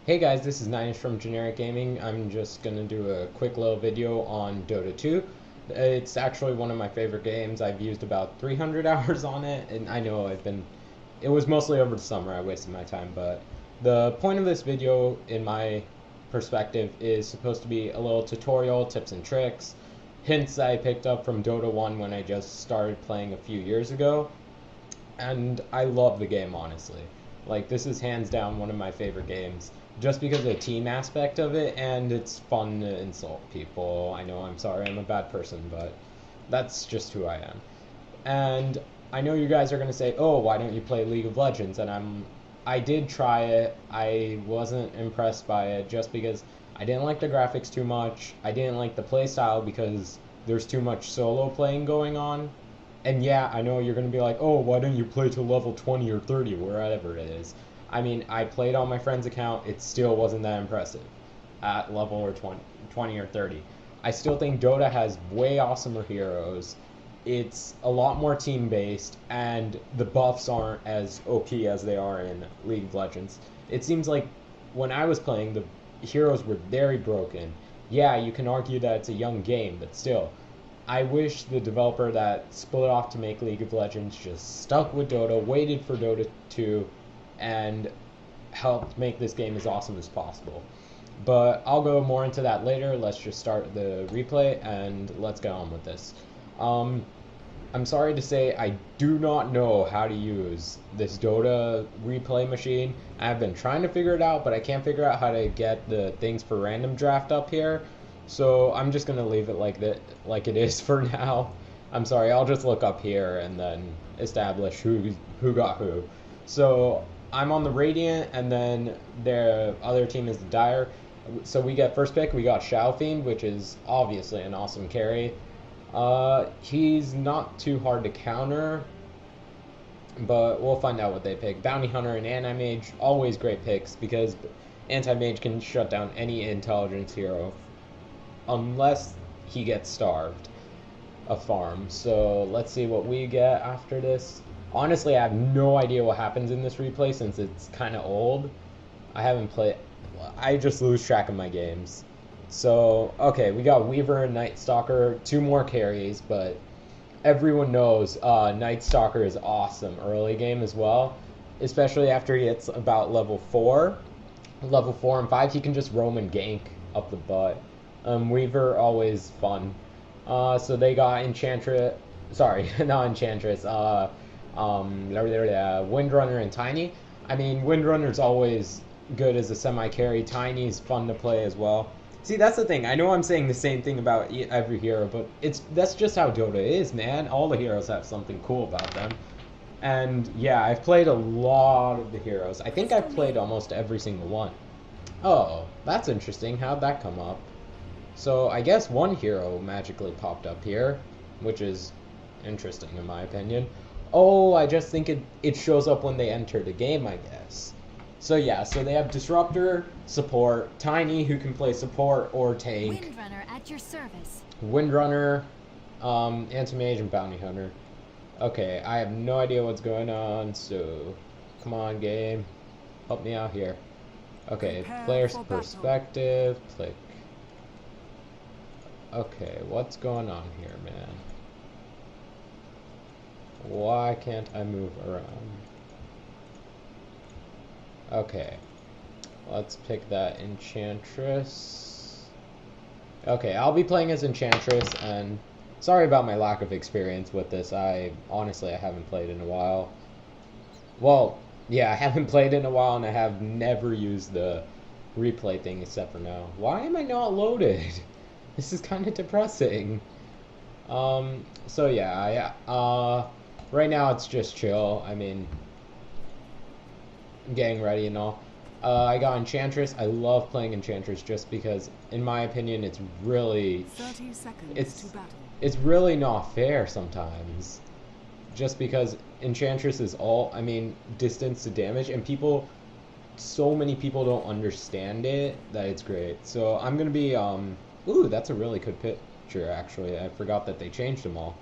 Hey guys, this is Nainesh from GenericGaming. I'm just gonna do a quick little video on Dota 2. It's actually one of my favorite games. I've used about 300 hours on it, and I know it was mostly over the summer I wasted my time, but the point of this video, in my perspective, is supposed to be a little tutorial, tips and tricks, hints I picked up from Dota 1 when I just started playing a few years ago, and I love the game, honestly. Like, this is hands down one of my favorite games, just because of the team aspect of it, and it's fun to insult people. I know, I'm sorry, I'm a bad person, but that's just who I am. And I know you guys are gonna say, "Oh, why don't you play League of Legends?" And I did try it. I wasn't impressed by it just because I didn't like the graphics too much. I didn't like the playstyle because there's too much solo playing going on. And yeah, I know you're going to be like, "Oh, why don't you play to level 20 or 30, wherever it is?" I mean, I played on my friend's account. It still wasn't that impressive at level or 20 or 30. I still think Dota has way awesomer heroes. It's a lot more team based, and the buffs aren't as OP as they are in League of Legends. It seems like when I was playing, the heroes were very broken. Yeah, you can argue that it's a young game, but still, I wish the developer that split off to make League of Legends just stuck with Dota, waited for Dota 2, and helped make this game as awesome as possible. But I'll go more into that later. Let's just start the replay and let's get on with this. Um, I'm sorry to say I do not know how to use this Dota replay machine. I've been trying to figure it out, but I can't figure out how to get the things for random draft up here. So I'm just gonna leave it like that, like it is for now. I'm sorry. I'll just look up here and then establish who got who. So I'm on the Radiant, and then their other team is the Dire. So we get first pick. We got Fiend, which is obviously an awesome carry. He's not too hard to counter, but we'll find out what they pick. Bounty Hunter and Anti-Mage, always great picks because Anti-Mage can shut down any intelligence hero unless he gets starved a farm. So let's see what we get after this. Honestly, I have no idea what happens in this replay since it's kind of old. I haven't played. I just lose track of my games. So, okay, we got Weaver and Night Stalker, two more carries, but everyone knows Night Stalker is awesome early game as well, especially after he hits about level 4. Level 4 and 5, he can just roam and gank up the butt. Weaver, always fun. So they got Enchantress, sorry, not Enchantress, Windrunner and Tiny. I mean, Windrunner's always good as a semi-carry. Tiny's fun to play as well. See, that's the thing. I know I'm saying the same thing about every hero, but that's just how Dota is, man. All the heroes have something cool about them. And yeah, I've played a lot of the heroes. I think I've played almost every single one. Oh, that's interesting. How'd that come up? So I guess one hero magically popped up here, which is interesting in my opinion. Oh, I just think it shows up when they enter the game, I guess. So yeah, so they have Disruptor, Support, Tiny, who can play Support or Tank. Windrunner at your service. Windrunner, Anti-Mage, and Bounty Hunter. Okay, I have no idea what's going on, so come on, game. Help me out here. Okay, player's perspective, click. Okay, what's going on here, man? Why can't I move around? Okay, let's pick that Enchantress. Okay, I'll be playing as Enchantress, and sorry about my lack of experience with this. Honestly, I haven't played in a while. Well, yeah, I haven't played in a while, and I have never used the replay thing except for now. Why am I not loaded? This is kind of depressing. So yeah, right now it's just chill. I mean, getting ready and all. I got Enchantress. I love playing Enchantress just because, in my opinion, it's really 30 seconds to battle. It's really not fair sometimes. Just because Enchantress is I mean, distance to damage, and so many people don't understand it that it's great. So I'm gonna be ooh, that's a really good picture actually. I forgot that they changed them all.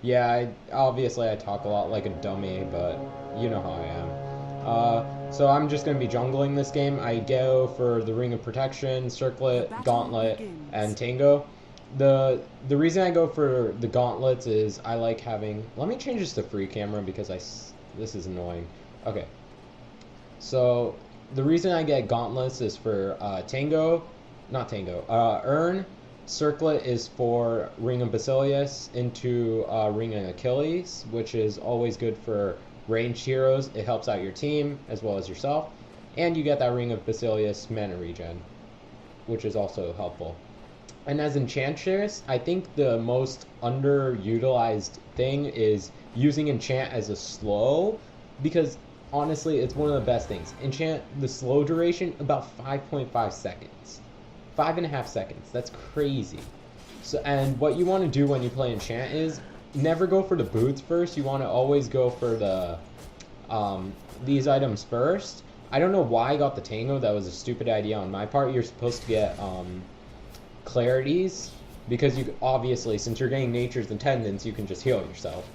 Yeah, obviously I talk a lot like a dummy, but you know how I am. So I'm just going to be jungling this game. I go for the Ring of Protection, Circlet, Gauntlet, and Tango. The reason I go for the gauntlets is I like having... Let me change this to free camera because this is annoying. Okay. So the reason I get gauntlets is for Urn. Circlet is for Ring of Basilius into Ring of Achilles, which is always good for ranged heroes. It helps out your team as well as yourself. And you get that Ring of Basilius mana regen, which is also helpful. And as Enchantress, I think the most underutilized thing is using Enchant as a slow, because honestly, it's one of the best things. Enchant, the slow duration, about 5.5 seconds. 5.5 seconds. That's crazy. So, and what you want to do when you play Enchant is never go for the boots first. You want to always go for the these items first. I don't know why I got the Tango. That was a stupid idea on my part. You're supposed to get clarities, because you obviously, since you're getting Nature's Attendants, you can just heal yourself.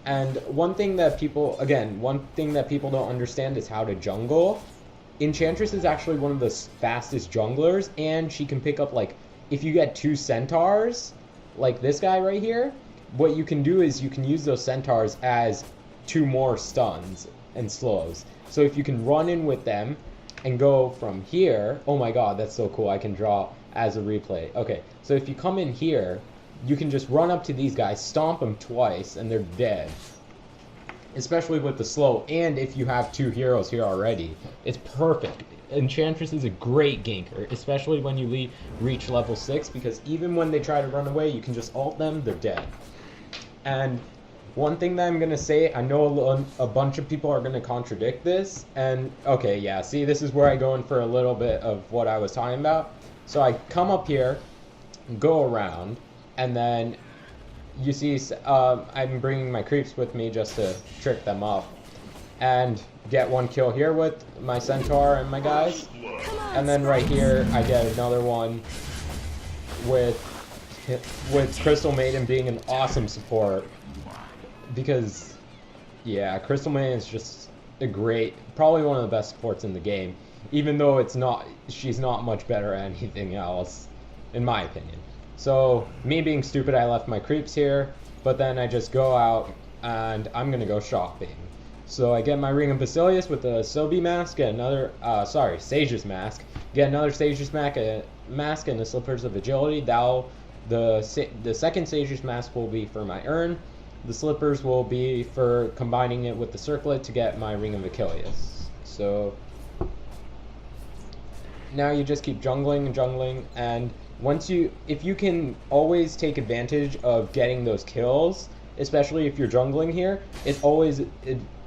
And one thing that people don't understand is how to jungle. Enchantress is actually one of the fastest junglers, and she can pick up, like, if you get 2 centaurs, like this guy right here, what you can do is you can use those centaurs as 2 more stuns and slows. So if you can run in with them and go from here, oh my god, that's so cool, I can draw as a replay. Okay, so if you come in here, you can just run up to these guys, stomp them twice, and they're dead. Especially with the slow, and if you have 2 heroes here already, it's perfect. Enchantress is a great ganker, especially when you reach level 6, because even when they try to run away, you can just ult them, they're dead. And one thing that I'm going to say, I know a bunch of people are going to contradict this, and okay, yeah, see, this is where I go in for a little bit of what I was talking about. So I come up here, go around, and then you see I'm bringing my creeps with me just to trick them up, and get 1 kill here with my centaur and my guys, and then right here I get another one with Crystal Maiden being an awesome support, because yeah, Crystal Maiden is just probably one of the best supports in the game, even though she's not much better at anything else, in my opinion. So, me being stupid, I left my creeps here, but then I just go out, and I'm gonna go shopping. So I get my Ring of Basilius with the Sobi mask, get another, Sage's mask, get another Sage's mask and the Slippers of Agility. The second Sage's mask will be for my Urn. The Slippers will be for combining it with the Circlet to get my Ring of Achilles. So now you just keep jungling and jungling, and if you can always take advantage of getting those kills, especially if you're jungling here, it's always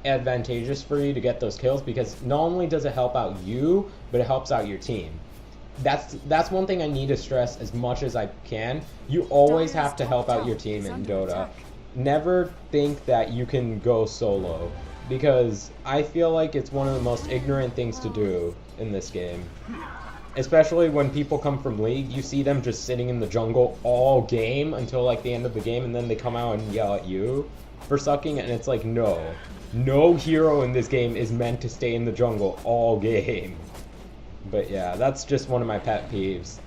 advantageous for you to get those kills, because not only does it help out you, but it helps out your team. That's one thing I need to stress as much as I can. You always have to help out your team in Dota. Never think that you can go solo, because I feel like it's one of the most ignorant things to do in this game. Especially when people come from League, you see them just sitting in the jungle all game until like the end of the game, and then they come out and yell at you for sucking, and it's like, no hero in this game is meant to stay in the jungle all game. But yeah, that's just one of my pet peeves.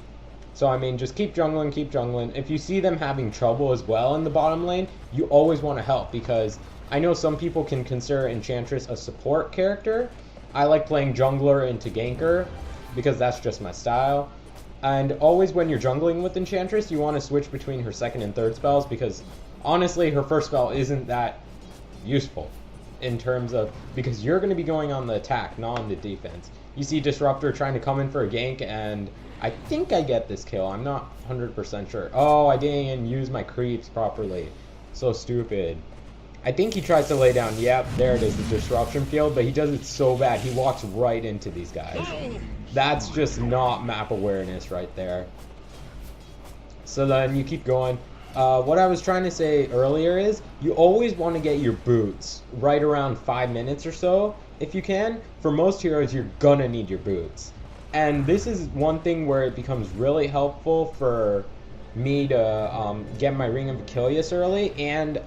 So I mean, just keep jungling, keep jungling. If you see them having trouble as well in the bottom lane, you always want to help, because I know some people can consider Enchantress a support character. I like playing jungler into ganker, because that's just my style. And always when you're jungling with Enchantress, you want to switch between her second and third spells, because honestly her first spell isn't that useful in terms of, because you're going to be going on the attack, not on the defense. You see Disruptor trying to come in for a gank, and I think I get this kill. I'm not 100% sure. Oh, I didn't even use my creeps properly. So stupid. I think he tries to lay down. Yep, there it is, the disruption field, but he does it so bad. He walks right into these guys. That's just not map awareness right there. So then you keep going. What I was trying to say earlier is, you always want to get your boots right around 5 minutes or so, if you can. For most heroes, you're gonna need your boots. And this is one thing where it becomes really helpful for me to get my Ring of Achilles early, and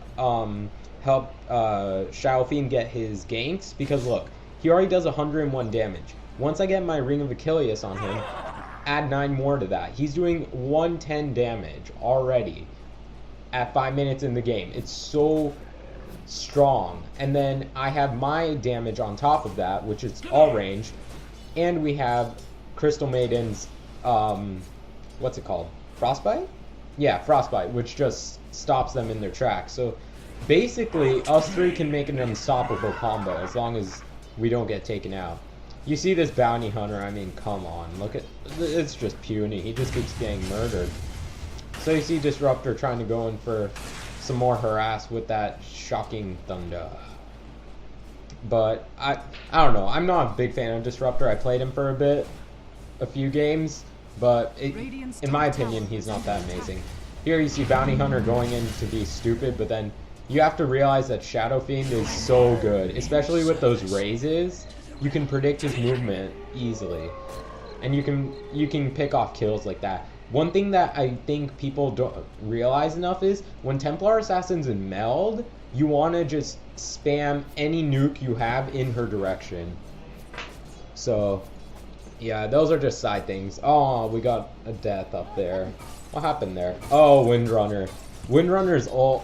help Xiao Fiend get his ganks, because look, he already does 101 damage. Once I get my Ring of Achilles on him, add 9 more to that. He's doing 110 damage already at 5 minutes in the game. It's so strong. And then I have my damage on top of that, which is all range. And we have Crystal Maiden's, what's it called? Frostbite? Yeah, Frostbite, which just stops them in their tracks. So basically, us three can make an unstoppable combo as long as we don't get taken out. You see this bounty hunter, I mean, come on. Look at, it's just puny. He just keeps getting murdered. So you see Disruptor trying to go in for some more harass with that shocking thunder. But I don't know. I'm not a big fan of Disruptor. I played him for a few games, but in my opinion, he's not that amazing. Here you see Bounty Hunter going in to be stupid, but then you have to realize that Shadow Fiend is so good, especially with those raises. You can predict his movement easily, and you can pick off kills like that. One thing that I think people don't realize enough is when Templar Assassins in meld, you want to just spam any nuke you have in her direction. So yeah, those are just side things. Oh, we got a death up there. What happened there? Oh, Windrunner. Windrunner's all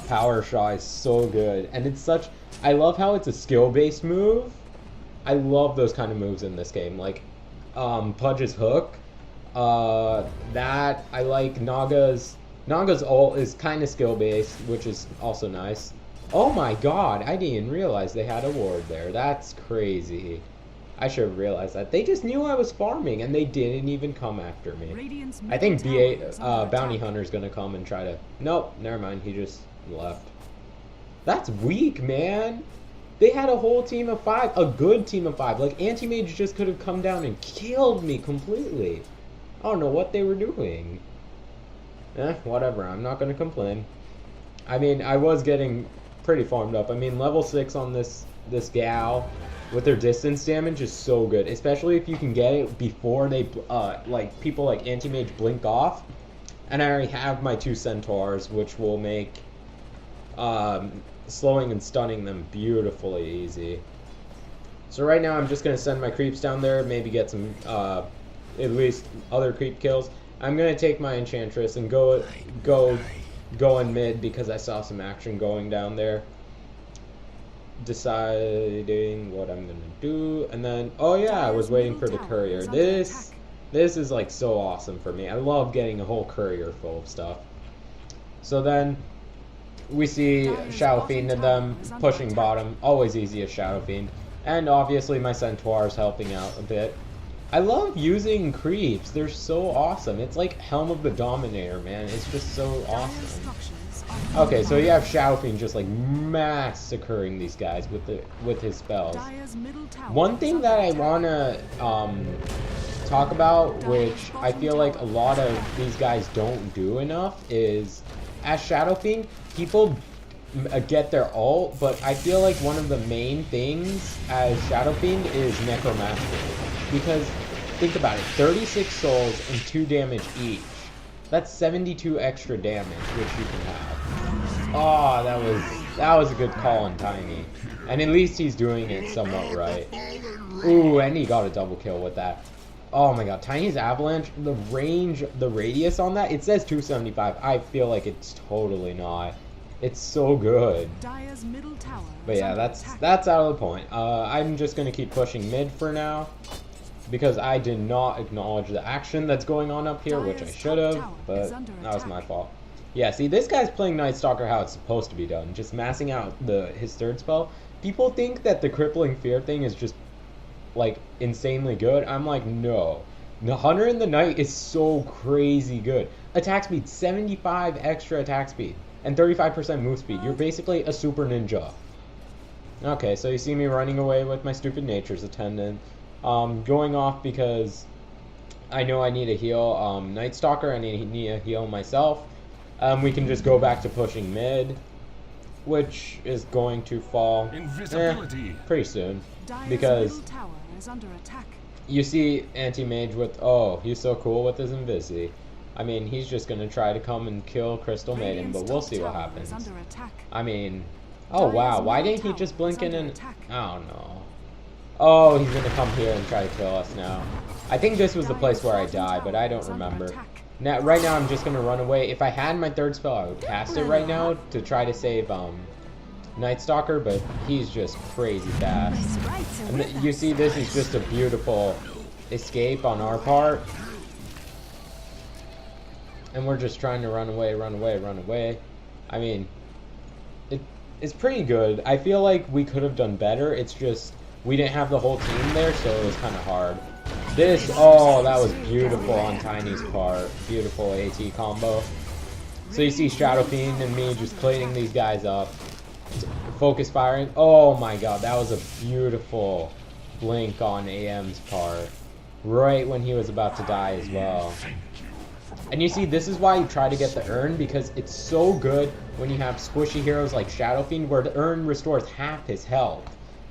power shot is so good, and it's such. I love how it's a skill-based move. I love those kind of moves in this game, like Pudge's hook. That I like. Naga's ult is kind of skill-based, which is also nice. Oh my god, I didn't even realize they had a ward there. That's crazy. I should have realized that. They just knew I was farming, and they didn't even come after me. I think Bounty Hunter's gonna come and try to... Nope, never mind. He just left. That's weak, man. They had a whole team of 5. A good team of 5. Like, Anti-Mage just could have come down and killed me completely. I don't know what they were doing. Whatever. I'm not gonna complain. I mean, I was getting pretty farmed up. I mean, level 6 on this gal with their distance damage is so good, especially if you can get it before they like people like Anti-Mage blink off. And I already have my 2 centaurs, which will make slowing and stunning them beautifully easy. So right now I'm just gonna send my creeps down there, maybe get some at least other creep kills. I'm gonna take my Enchantress and go in mid because I saw some action going down there. Deciding what I'm gonna do, and then oh yeah, I was waiting for the courier. This is like so awesome for me. I love getting a whole courier full of stuff. So then we see Shadow Fiend and them pushing bottom. Always easy as Shadow Fiend, and obviously my Centaur's helping out a bit. I love using creeps. They're so awesome. It's like Helm of the Dominator, man. It's just so awesome. Okay, so you have Shadow Fiend just like massacring these guys with his spells. One thing that I wanna talk about, which I feel like a lot of these guys don't do enough, is as Shadow Fiend, people get their ult, but I feel like one of the main things as Shadow Fiend is Necromancer. Because think about it, 36 souls and 2 damage each. That's 72 extra damage, which you can have. Oh, that was a good call on Tiny. And at least he's doing it somewhat right. Ooh, and he got a double kill with that. Oh my god, Tiny's Avalanche, the range, the radius on that, it says 275. I feel like it's totally not. It's so good. But yeah, that's out of the point. I'm just going to keep pushing mid for now, because I did not acknowledge the action that's going on up here, which I should have, but that was my fault. Yeah, see, this guy's playing Night Stalker how it's supposed to be done, just massing out his third spell. People think that the Crippling Fear thing is just, like, insanely good. I'm like, no. The Hunter in the Night is so crazy good. Attack speed, 75 extra attack speed, and 35% move speed. You're basically a super ninja. Okay, so you see me running away with my stupid Nature's Attendant. Going off because I know I need a heal. Night Stalker, I need a heal myself. We can just go back to pushing mid, which is going to fall pretty soon, because you see Anti-Mage with, oh, he's so cool with his Invisi. I mean, he's just going to try to come and kill Crystal Maiden, but we'll see what happens. I mean, oh wow, why didn't he just blink in and, I don't know. Oh, he's gonna come here and try to kill us now. I think this was the place where I died, but I don't remember. Now, right now, I'm just gonna run away. If I had my third spell, I would cast it right now to try to save Night Stalker, but he's just crazy fast. And you see, this is just a beautiful escape on our part. And we're just trying to run away, run away, run away. I mean, it's pretty good. I feel like we could have done better. It's just we didn't have the whole team there, so it was kind of hard. This, oh, that was beautiful on Tiny's part. Beautiful AT combo. So you see Shadow Fiend and me just cleaning these guys up. Focus firing. Oh my god, that was a beautiful blink on AM's part. Right when he was about to die as well. And you see, this is why you try to get the urn, because it's so good when you have squishy heroes like Shadow Fiend, where the urn restores half his health.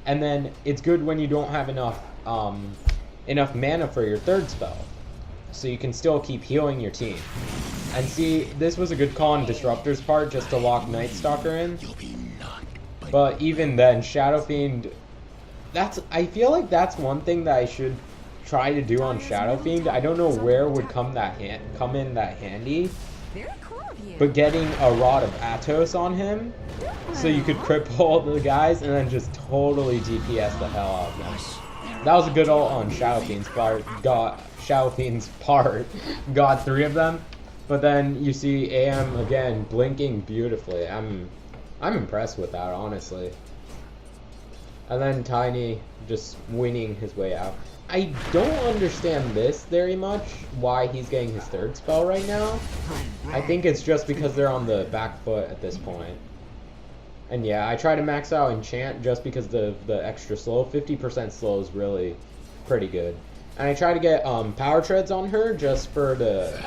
And then it's good when you don't have enough mana for your third spell, so you can still keep healing your team. And see, this was a good call on Disruptor's part, just to lock Night Stalker in. But even then, Shadow Fiend, I feel like that's one thing that I should try to do on Shadow Fiend. I don't know where would come in that handy, but getting a Rod of Atos on him, so you could cripple the guys and then just totally DPS the hell out of them. That was a good ult on Shadow Fiend's part. Got 3 of them. But then you see AM again blinking beautifully. I'm impressed with that, honestly. And then Tiny just winning his way out. I don't understand this very much, why he's getting his third spell right now. I think it's just because they're on the back foot at this point. And yeah, I try to max out enchant just because the extra slow. 50% slow is really pretty good. And I try to get power treads on her just for the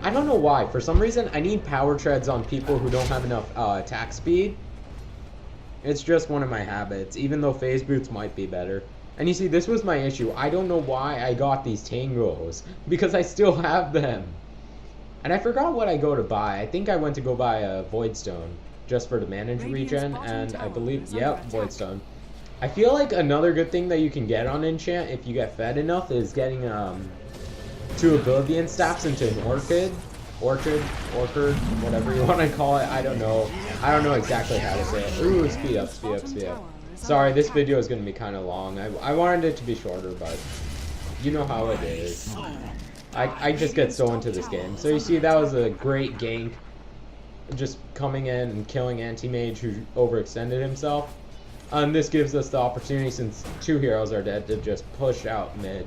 I don't know why. For some reason, I need power treads on people who don't have enough attack speed. It's just one of my habits, even though phase boots might be better. And you see, this was my issue. I don't know why I got these tangos, because I still have them. And I forgot what I go to buy. I think I went to go buy a Voidstone just for the manage regen, and I believe, yep, Voidstone. I feel like another good thing that you can get on enchant if you get fed enough is getting 2 Oblivion staffs into an orchid, whatever you want to call it. I don't know exactly how to say it. Ooh, speed up, speed up, speed up. Sorry, this video is going to be kind of long. I wanted it to be shorter, but you know how it is. I just get so into this game. So you see, that was a great gank. Just coming in and killing Anti-Mage who overextended himself. And this gives us the opportunity, since 2 heroes are dead, to just push out mid.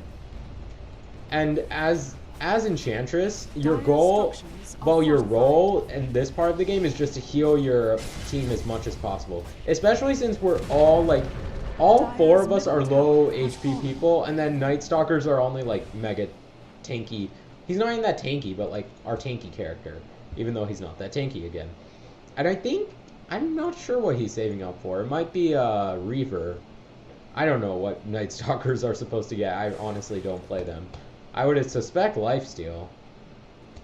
And as Enchantress, your goal, well, your role in this part of the game is just to heal your team as much as possible. Especially since we're all 4 of us are low HP people, and then Night Stalkers are only like mega tanky. He's not even that tanky, but like our tanky character, even though he's not that tanky again. And I think, I'm not sure what he's saving up for. It might be Reaver. I don't know what Night Stalkers are supposed to get. I honestly don't play them. I would suspect Lifesteal.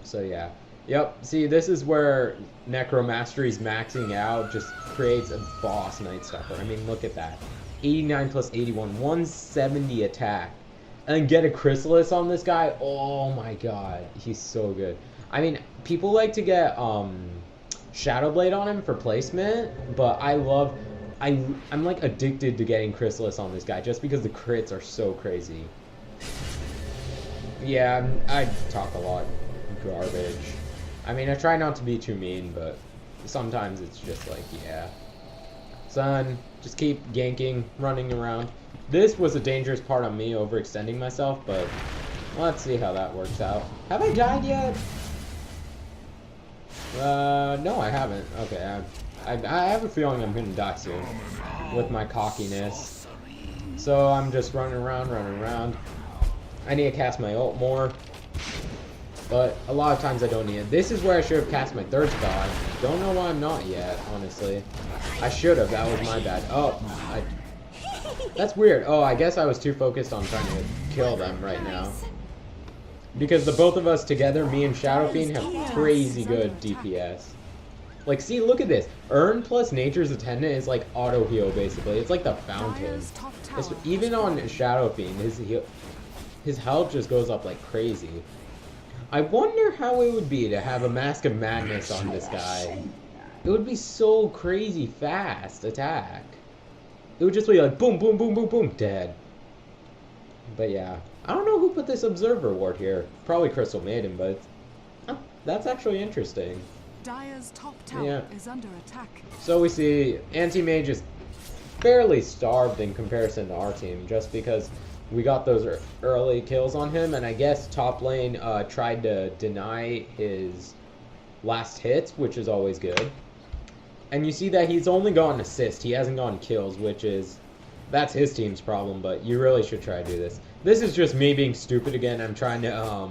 So yeah. Yep, see, this is where Necromastery's maxing out just creates a boss Night Stalker. I mean, look at that. 89 plus 81, 170 attack. And then get a Chrysalis on this guy. Oh my god, he's so good. I mean, people like to get Shadow Blade on him for placement, but I'm like addicted to getting Chrysalis on this guy just because the crits are so crazy. Yeah, I talk a lot garbage. I mean, I try not to be too mean, but sometimes it's just like, yeah. Son, just keep ganking, running around. This was a dangerous part on me, overextending myself, but let's see how that works out. Have I died yet? No, I haven't. Okay, I have a feeling I'm gonna die soon with my cockiness. So I'm just running around. I need to cast my ult more, but a lot of times I don't need it. This is where I should have cast my third spell. I don't know why I'm not yet, honestly. I should have, that was my bad. Oh, that's weird. Oh, I guess I was too focused on trying to kill them right now. Because the both of us together, me and Shadow Fiend, have crazy good DPS. Like, see, look at this. Earn plus Nature's Attendant is like auto heal, basically. It's like the fountain. Even on Shadow Fiend, his health just goes up like crazy. I wonder how it would be to have a Mask of Madness on this guy. It would be so crazy fast attack. It would just be like boom, boom, boom, boom, boom, dead. But yeah, I don't know who put this Observer Ward here. Probably Crystal Maiden, but that's actually interesting. Dire's top tower is under attack. So we see Anti-Mage is fairly starved in comparison to our team, just because we got those early kills on him, and I guess top lane tried to deny his last hits, which is always good. And you see that he's only gotten assist, he hasn't gotten kills, that's his team's problem, but you really should try to do this. This is just me being stupid again. I'm trying to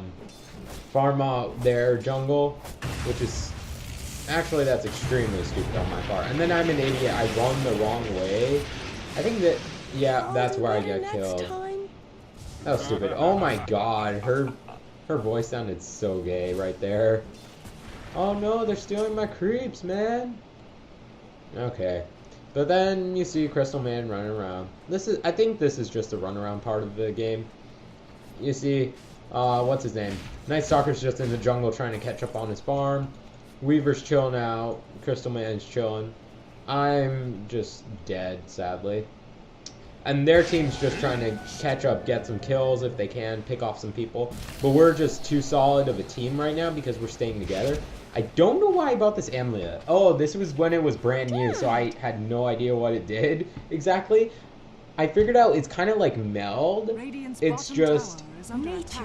farm out their jungle, which is actually, that's extremely stupid on my part. And then I'm an idiot, I run the wrong way. I think that, yeah, that's where I get killed. That was stupid. Oh my god, her voice sounded so gay right there. Oh no, they're stealing my creeps, man. Okay. But then you see Crystal Man running around. I think this is just the runaround part of the game. You see, what's his name? Night Stalker's just in the jungle trying to catch up on his farm. Weaver's chilling out. Crystal Man's chilling. I'm just dead, sadly. And their team's just trying to catch up, get some kills if they can, pick off some people. But we're just too solid of a team right now because we're staying together. I don't know why I bought this amulet. Oh, this was when it was brand new, so I had no idea what it did exactly. I figured out it's kind of like Meld. It's just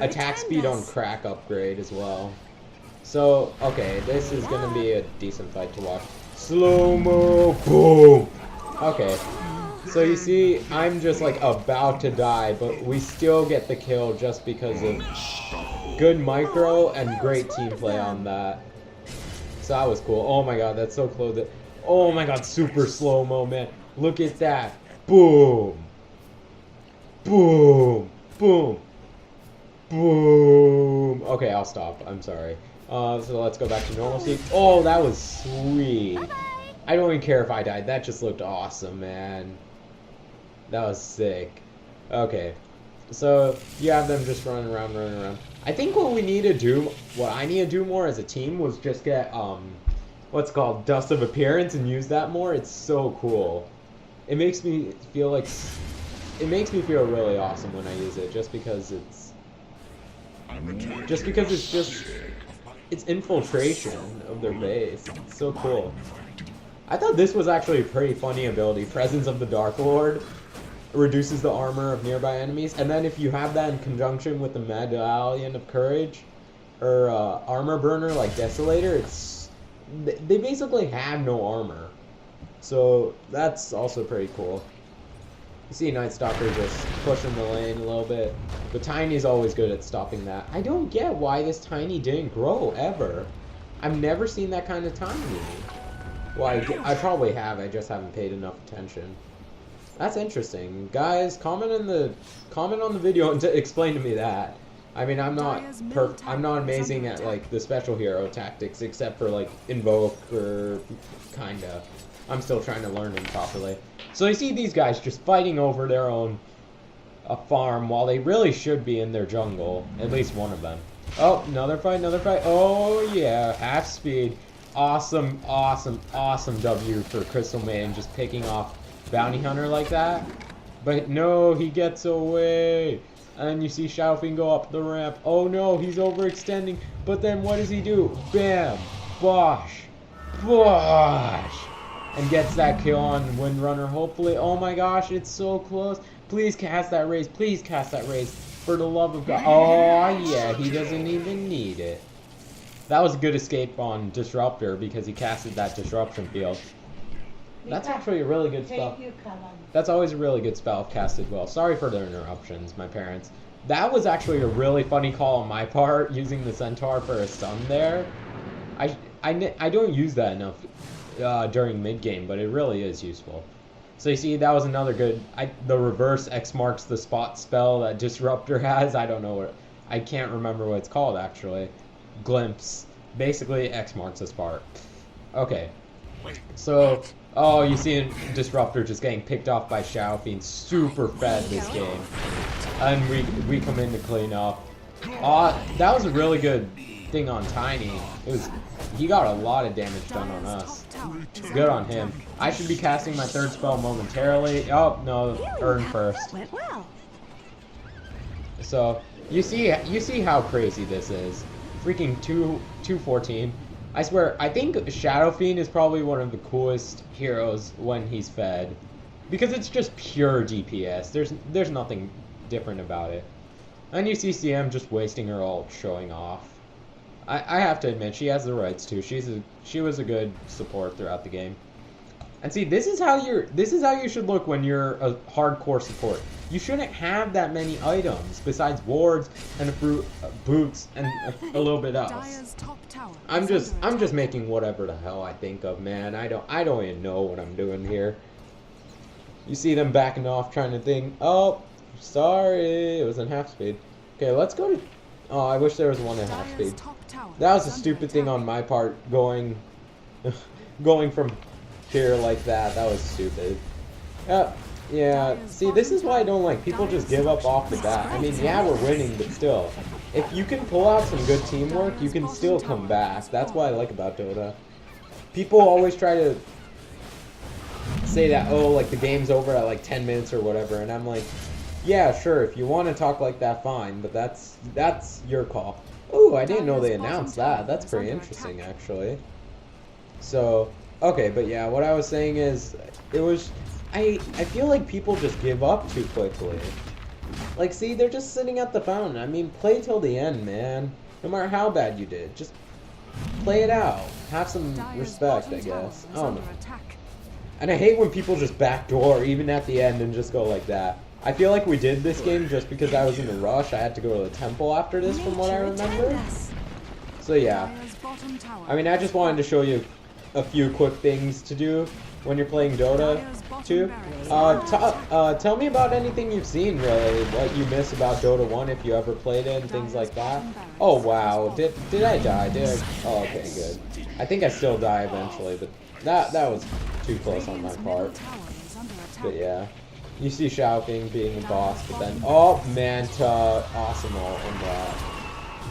attack speed on crack upgrade as well. So, okay, this is going to be a decent fight to watch. Slow-mo, boom! Okay, so you see, I'm just like about to die, but we still get the kill just because of good micro and great team play on that. So that was cool. Oh my god, that's so close. Oh my god, super slow-mo, man. Look at that. Boom. Boom. Boom. Boom. Okay, I'll stop. I'm sorry. So let's go back to normalcy. Oh, that was sweet. I don't even care if I died. That just looked awesome, man. That was sick. Okay. So, you have them just running around. I think what I need to do more as a team was just get, what's called Dust of Appearance and use that more. It's so cool. It makes me feel really awesome when I use it, just because it's infiltration of their base. It's so cool. I thought this was actually a pretty funny ability. Presence of the Dark Lord reduces the armor of nearby enemies, and then if you have that in conjunction with the Medallion of Courage or armor burner like Desolator, they basically have no armor. So that's also pretty cool. You see Night Stalker just pushing the lane a little bit. The Tiny's always good at stopping that. I don't get why this Tiny didn't grow ever. I've never seen that kind of Tiny. Well, I probably have, I just haven't paid enough attention. That's interesting. Guys, comment on the video and explain to me that. I mean, I'm not amazing at like the special hero tactics except for like Invoke or kinda. I'm still trying to learn them properly. So you see these guys just fighting over their own farm while they really should be in their jungle. At least one of them. Oh, another fight. Oh yeah, half speed. Awesome W for Crystal Maiden just picking off Bounty Hunter like that. But no, he gets away. And you see Shadow Fiend go up the ramp. Oh no, he's overextending. But then what does he do? Bam! Bosh! Bosh! And gets that kill on Windrunner, hopefully. Oh my gosh, it's so close. Please cast that raise. Please cast that raise. For the love of God. Oh yeah, he doesn't even need it. That was a good escape on Disruptor because he casted that Disruption field. That's actually a really good spell. That's always a really good spell if casted well. Sorry for the interruptions, my parents. That was actually a really funny call on my part, using the Centaur for a stun there. I don't use that enough during mid-game, but it really is useful. So you see, that was another good... the reverse X marks the spot spell that Disruptor has. I don't know what... I can't remember what it's called, actually. Glimpse. Basically, X marks the spot. Okay. So, oh, you see Disruptor just getting picked off by Xiaofeng. Super fed this game. And we come in to clean up. That was a really good thing on Tiny. He got a lot of damage done on us. Good on him. I should be casting my third spell momentarily. Oh, no, earn first. So, you see how crazy this is. Freaking 214. I swear, I think Shadow Fiend is probably one of the coolest heroes when he's fed. Because it's just pure DPS. There's nothing different about it. And you see CM just wasting her ult, showing off. I have to admit, she has the rights too. She was a good support throughout the game. And see, this is how you should look when you're a hardcore support. You shouldn't have that many items besides wards and boots and a little bit else. I'm just making whatever the hell I think of, man. I don't even know what I'm doing here. You see them backing off, trying to think. Oh, sorry, it was in half speed. Okay, let's go to. Oh, I wish there was one in half speed. That was a stupid thing on my part, going from here like that. That was stupid. Yeah, see, this is why I don't like people just give up off the bat. I mean, yeah, we're winning, but still. If you can pull out some good teamwork, you can still come back. That's what I like about Dota. People always try to say that, oh, like, the game's over at, like, 10 minutes or whatever, and I'm like, yeah, sure, if you want to talk like that, fine, but that's your call. Ooh, I didn't know they announced that. That's pretty interesting, actually. So, okay, but yeah, what I was saying is, I feel like people just give up too quickly. Like, see, they're just sitting at the fountain. I mean, play till the end, man. No matter how bad you did, just play it out. Have some respect, I guess. I don't know. And I hate when people just backdoor, even at the end, and just go like that. I feel like we did this game just because I was in a rush. I had to go to the temple after this, from what I remember. So yeah. I mean, I just wanted to show you a few quick things to do when you're playing Dota 2. Tell me about anything you've seen, really. What you miss about Dota 1, if you ever played it, and things like that. Oh, wow. Did I die? Oh, okay, good. I think I still die eventually, but that was too close on my part. But yeah. You see Xiaofeng being a boss, but then... Oh, Manta. Awesome ult on that.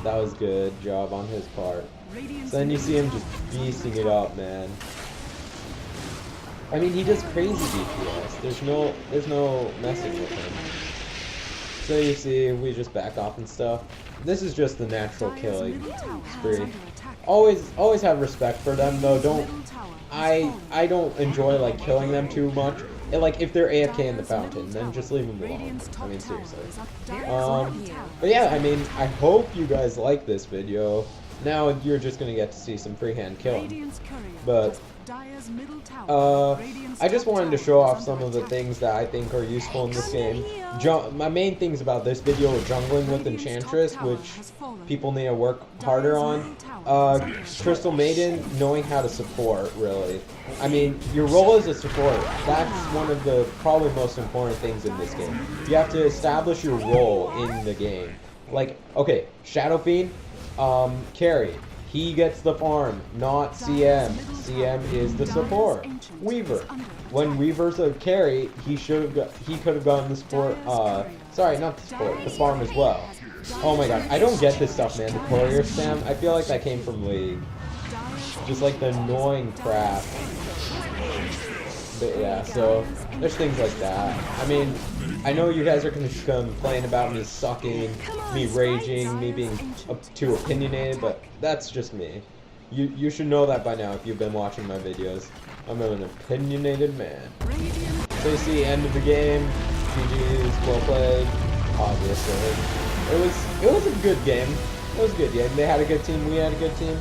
That was good job on his part. So then you see him just beasting it up, man. I mean, he does crazy DPS. There's no messing with him. So you see, we just back off and stuff. This is just the natural killing spree. Always have respect for them, though. I don't enjoy, like, killing them too much. And, like, if they're AFK in the fountain, then just leave them alone. I mean, seriously. But yeah, I mean, I hope you guys like this video. Now you're just gonna get to see some freehand killing. But I just wanted to show off some of the things that I think are useful in this game. My main things about this video are jungling with Enchantress, which people need to work harder on. Crystal Maiden, knowing how to support, really. I mean, your role as a support, that's one of the probably most important things in this game. You have to establish your role in the game. Like, okay, Shadow Fiend, carry. He gets the farm, not CM. CM is the support. Weaver. When Weaver's a carry, he could have gotten the support, sorry, not the support, the farm as well. Oh my god, I don't get this stuff, man. The courier spam, I feel like that came from League. Just like the annoying crap. But yeah, so there's things like that. I mean, I know you guys are going to complain about me sucking, me raging, me being too opinionated, but that's just me. You should know that by now if you've been watching my videos. I'm an opinionated man. So you see, end of the game. GG's, well played. Obviously, it was a good game. It was a good game. They had a good team. We had a good team.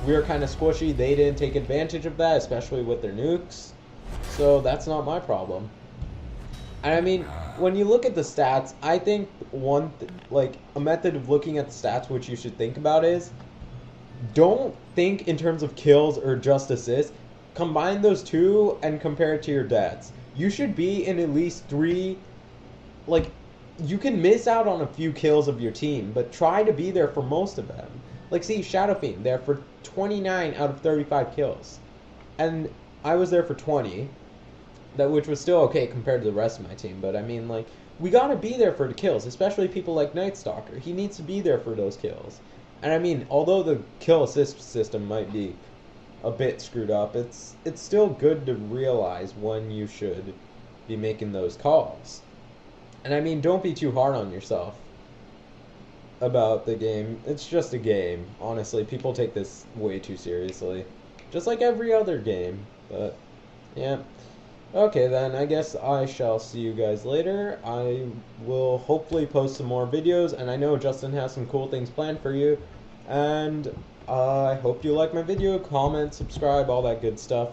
We were kind of squishy. They didn't take advantage of that, especially with their nukes. So that's not my problem. And I mean, when you look at the stats, I think a method of looking at the stats which you should think about is, don't think in terms of kills or just assists. Combine those two and compare it to your deaths. You should be in at least 3, like, you can miss out on a few kills of your team, but try to be there for most of them. Like, see, Shadow Fiend, there for 29 out of 35 kills. and I was there for 20, which was still okay compared to the rest of my team. But I mean, like, we gotta be there for the kills, especially people like Night Stalker. He needs to be there for those kills. And I mean, although the kill assist system might be a bit screwed up, it's still good to realize when you should be making those calls. And I mean, don't be too hard on yourself about the game. It's just a game. Honestly, people take this way too seriously. Just like every other game. But, yeah. Okay then, I guess I shall see you guys later. I will hopefully post some more videos, and I know Justin has some cool things planned for you. And I hope you like my video, comment, subscribe, all that good stuff.